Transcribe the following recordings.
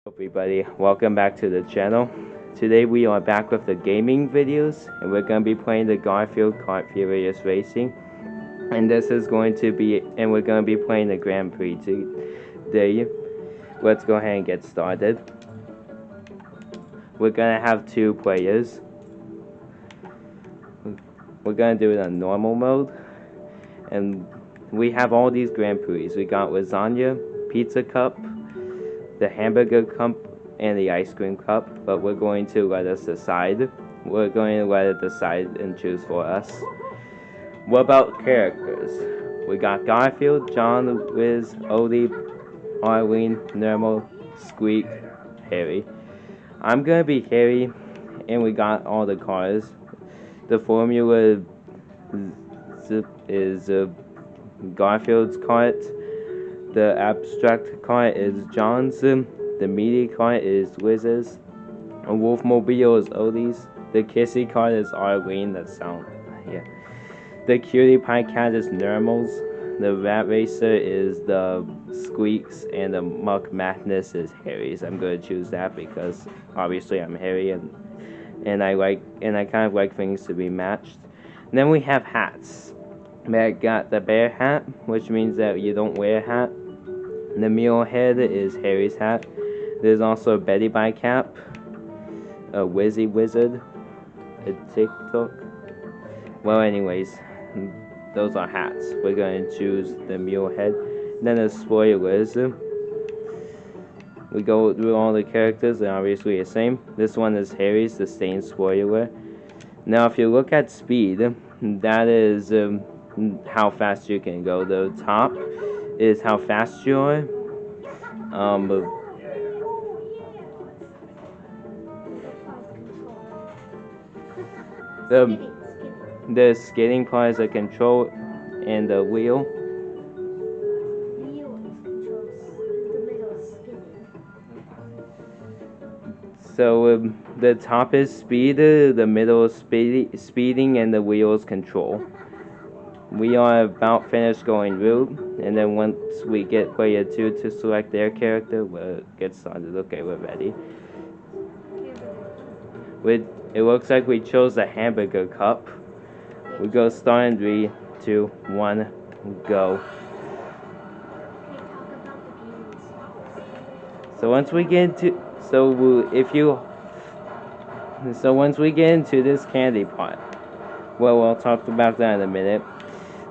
Everybody, welcome back to the channel. Today we are back with the gaming videos, and we're going to be playing the Garfield Furious Racing. And we're going to be playing the Grand Prix today. Let's go ahead and get started. We're going to have 2 players. We're going to do it on normal mode. And we have all these Grand Prix. We got lasagna, pizza cup, the hamburger cup, and the ice cream cup, but we're going to let us decide. We're going to let it decide and choose for us. What about characters? We got Garfield, John, Wiz, Odie, Arlene, Nermal, Squeak, Harry. I'm gonna be Harry, and we got all the cars. The formula is Garfield's cart. The abstract cart is John's. The meaty cart is Wiz's. A Wolfmobile is Odie's. The kissy cart is Arlene. The cutie pie cat is Nermal's. The rat racer is the Squeak's, and the muck madness is Harry's. I'm gonna choose that because obviously I'm Harry, and I kind of like things to be matched. And then we have hats. I got the bear hat, which means that you don't wear a hat. The mule head is Harry's hat. There's also a Betty Bye cap, a Wizzy Wizard, a TikTok. Well, anyways, those are hats. We're going to choose the mule head. Then the spoilers. We go through all the characters, they're obviously the same. This one is Harry's, the stained spoiler. Now, if you look at speed, that is how fast you can go. The top is how fast you are. The skating part is a control, and the wheel. So the top is speed, the middle is speeding, and the wheel is control. We are about finished going route, and then once we get player 2 to select their character, we'll get started. Okay, we're ready. It looks like we chose the hamburger cup. We go start in 3, 2, 1, go. So once we get into once we get into this candy pot, well, we'll talk about that in a minute.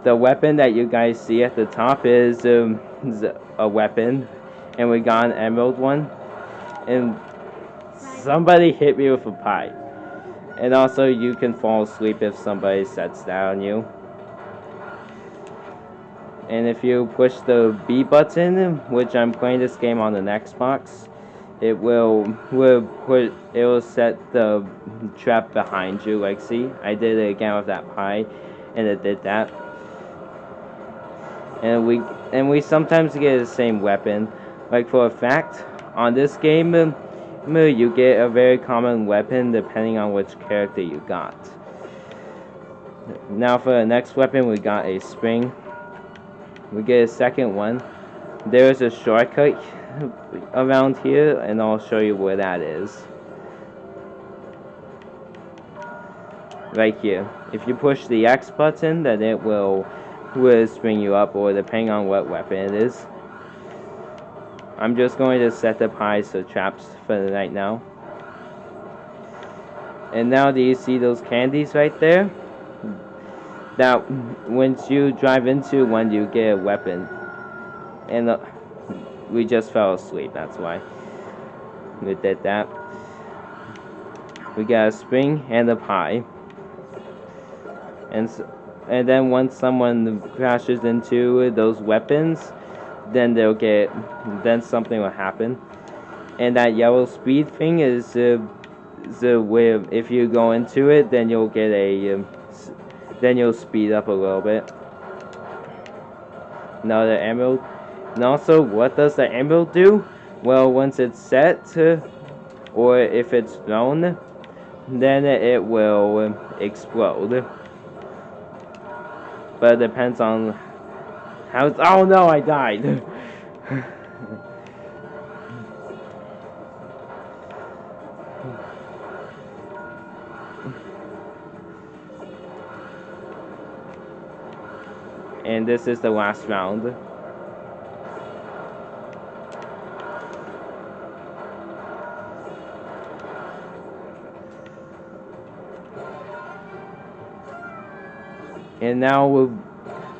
The weapon that you guys see at the top is a weapon, and we got an emerald one, and somebody hit me with a pie. And also, you can fall asleep if somebody sets that on you. And if you push the B button, which I'm playing this game on an Xbox, it will set the trap behind you. Like, see, I did it again with that pie, and it did that. And we sometimes get the same weapon. Like, for a fact, on this game, you get a very common weapon depending on which character you got. Now for the next weapon, we got a spring. We get a second one. There is a shortcut around here, and I'll show you where that is. Right here. If you push the X button, then it will spring you up, or depending on what weapon it is. I'm just going to set the pies to traps for the night now. And now, do you see those candies right there? Now, once you drive into one, you get a weapon. And we just fell asleep, that's why we did that. We got a spring and a pie. And then once someone crashes into those weapons, then something will happen. And that yellow speed thing is where if you go into it, then you'll get then you'll speed up a little bit. Now the emerald. And also, what does the emerald do? Well, once it's set, or if it's thrown, then it will explode. But it depends on how. Oh no, I died. And this is the last round. And now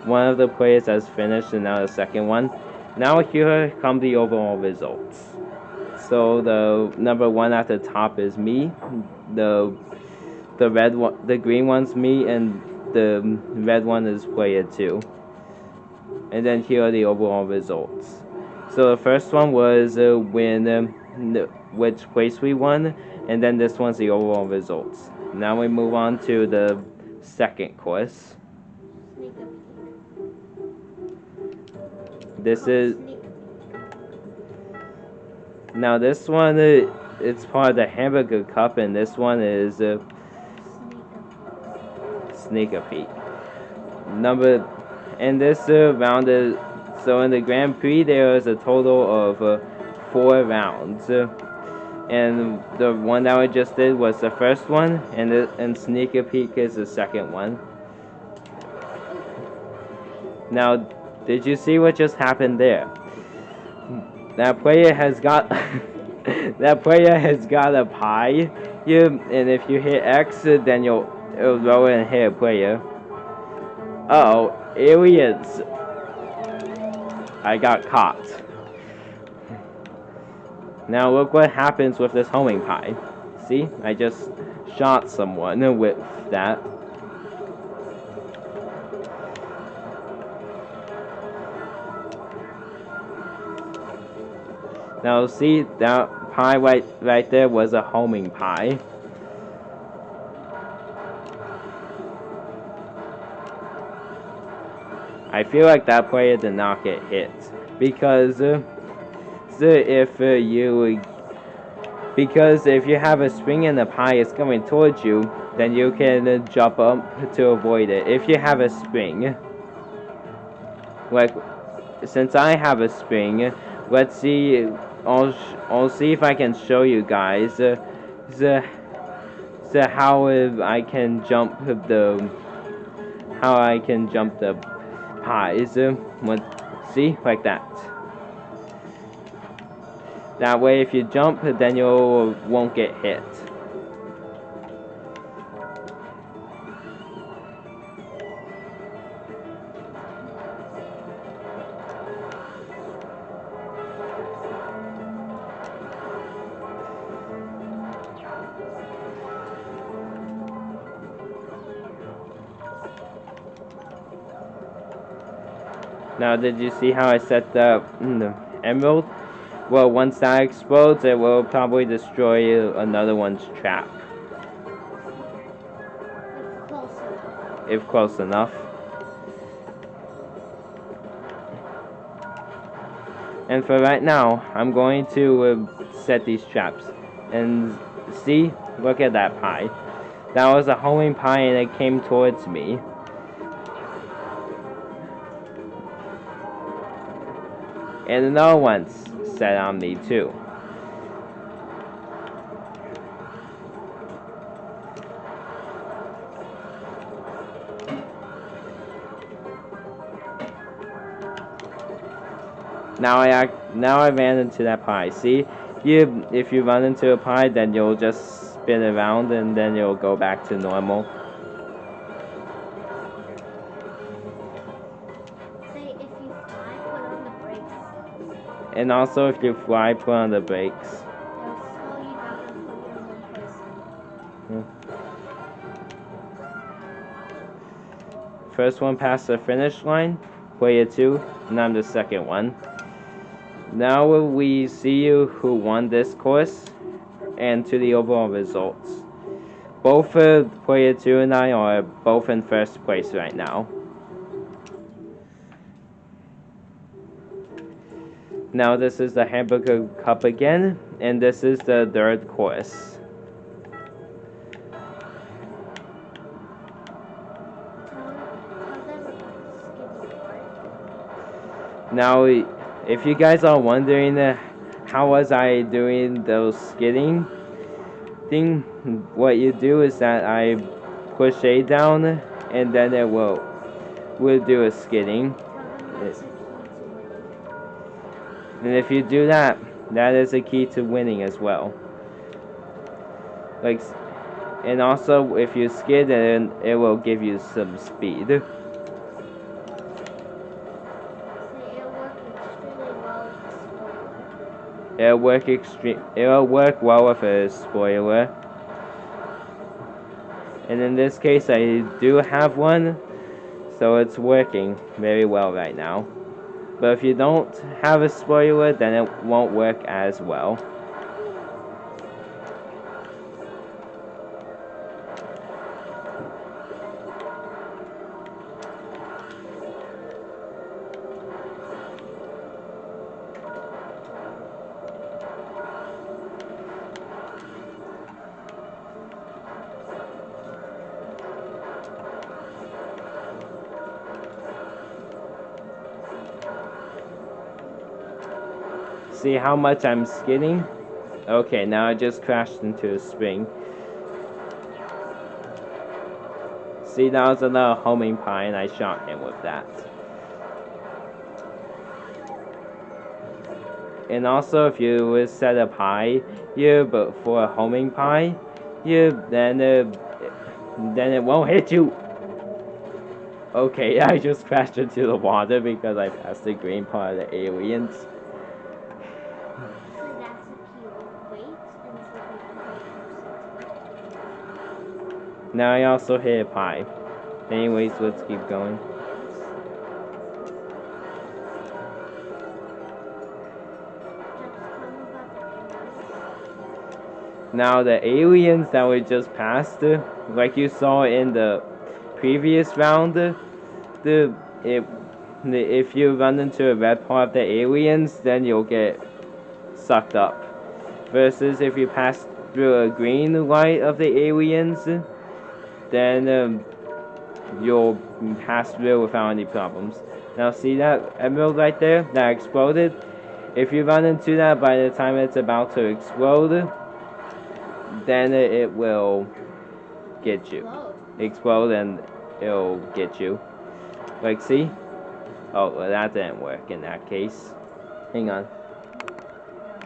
one of the players has finished, and now the second one. Now here come the overall results. So the number 1 at the top is me. The red one, the green one's me, and the red one is player 2. And then here are the overall results. So the first one was which place we won, and then this one's the overall results. Now we move on to the second course. This is now this one it's part of the Hamburger Cup, and this one is Sneak a Peek. And this round is so in the Grand Prix there is a total of 4 rounds, and the one that we just did was the first one, and Sneak a Peek is the second one. Now, did you see what just happened there? That player has got that player has got a pie here, and if you hit X, then it'll roll and hit a player. Uh-oh, aliens! I got caught. Now look what happens with this homing pie. See, I just shot someone with that. Now see, that pie right there was a homing pie. I feel like that player did not get hit because if you have a spring in the pie is coming towards you, then you can jump up to avoid it. If you have a spring, like since I have a spring, let's see. I'll see if I can show you guys how I can jump the pies. See, like that. That way, if you jump, then you won't get hit. Now, did you see how I set the emerald? Well, once that explodes, it will probably destroy another one's trap. If close enough. And for right now, I'm going to set these traps. And see, look at that pie. That was a homing pie, and it came towards me. And another one's set on me too. Now I ran into that pie. See, if you run into a pie, then you'll just spin around and then you'll go back to normal. And also, if you fly, put on the brakes. First one past the finish line, player 2, and I'm the second one. Now we see who won this course, and to the overall results. Both player 2 and I are both in first place right now. Now this is the Hamburger Cup again, and this is the third course. Now, if you guys are wondering how was I doing those skidding, thing, what you do is that I push A down, and then it will do a skidding. And if you do that, that is a key to winning as well. Like, and also if you skid, then it will give you some speed. It'll work well with a spoiler. And in this case, I do have one, so it's working very well right now. But if you don't have a spoiler, then it won't work as well. See how much I'm skidding? Okay, now I just crashed into a spring. See, that was another homing pie, and I shot him with that. And also, if you would set up high here, but for a homing pie here, then it won't hit you. Okay, I just crashed into the water because I passed the green part of the aliens. Now I also hit a pie. Anyways, let's keep going. Now the aliens that we just passed, like you saw in the previous round, if you run into a red part of the aliens, then you'll get sucked up. Versus if you pass through a green light of the aliens, then you'll pass through without any problems. Now see that emerald right there that exploded? If you run into that by the time it's about to explode, then it will get you. Explode and it'll get you. Like, see? Oh, well, that didn't work in that case. Hang on.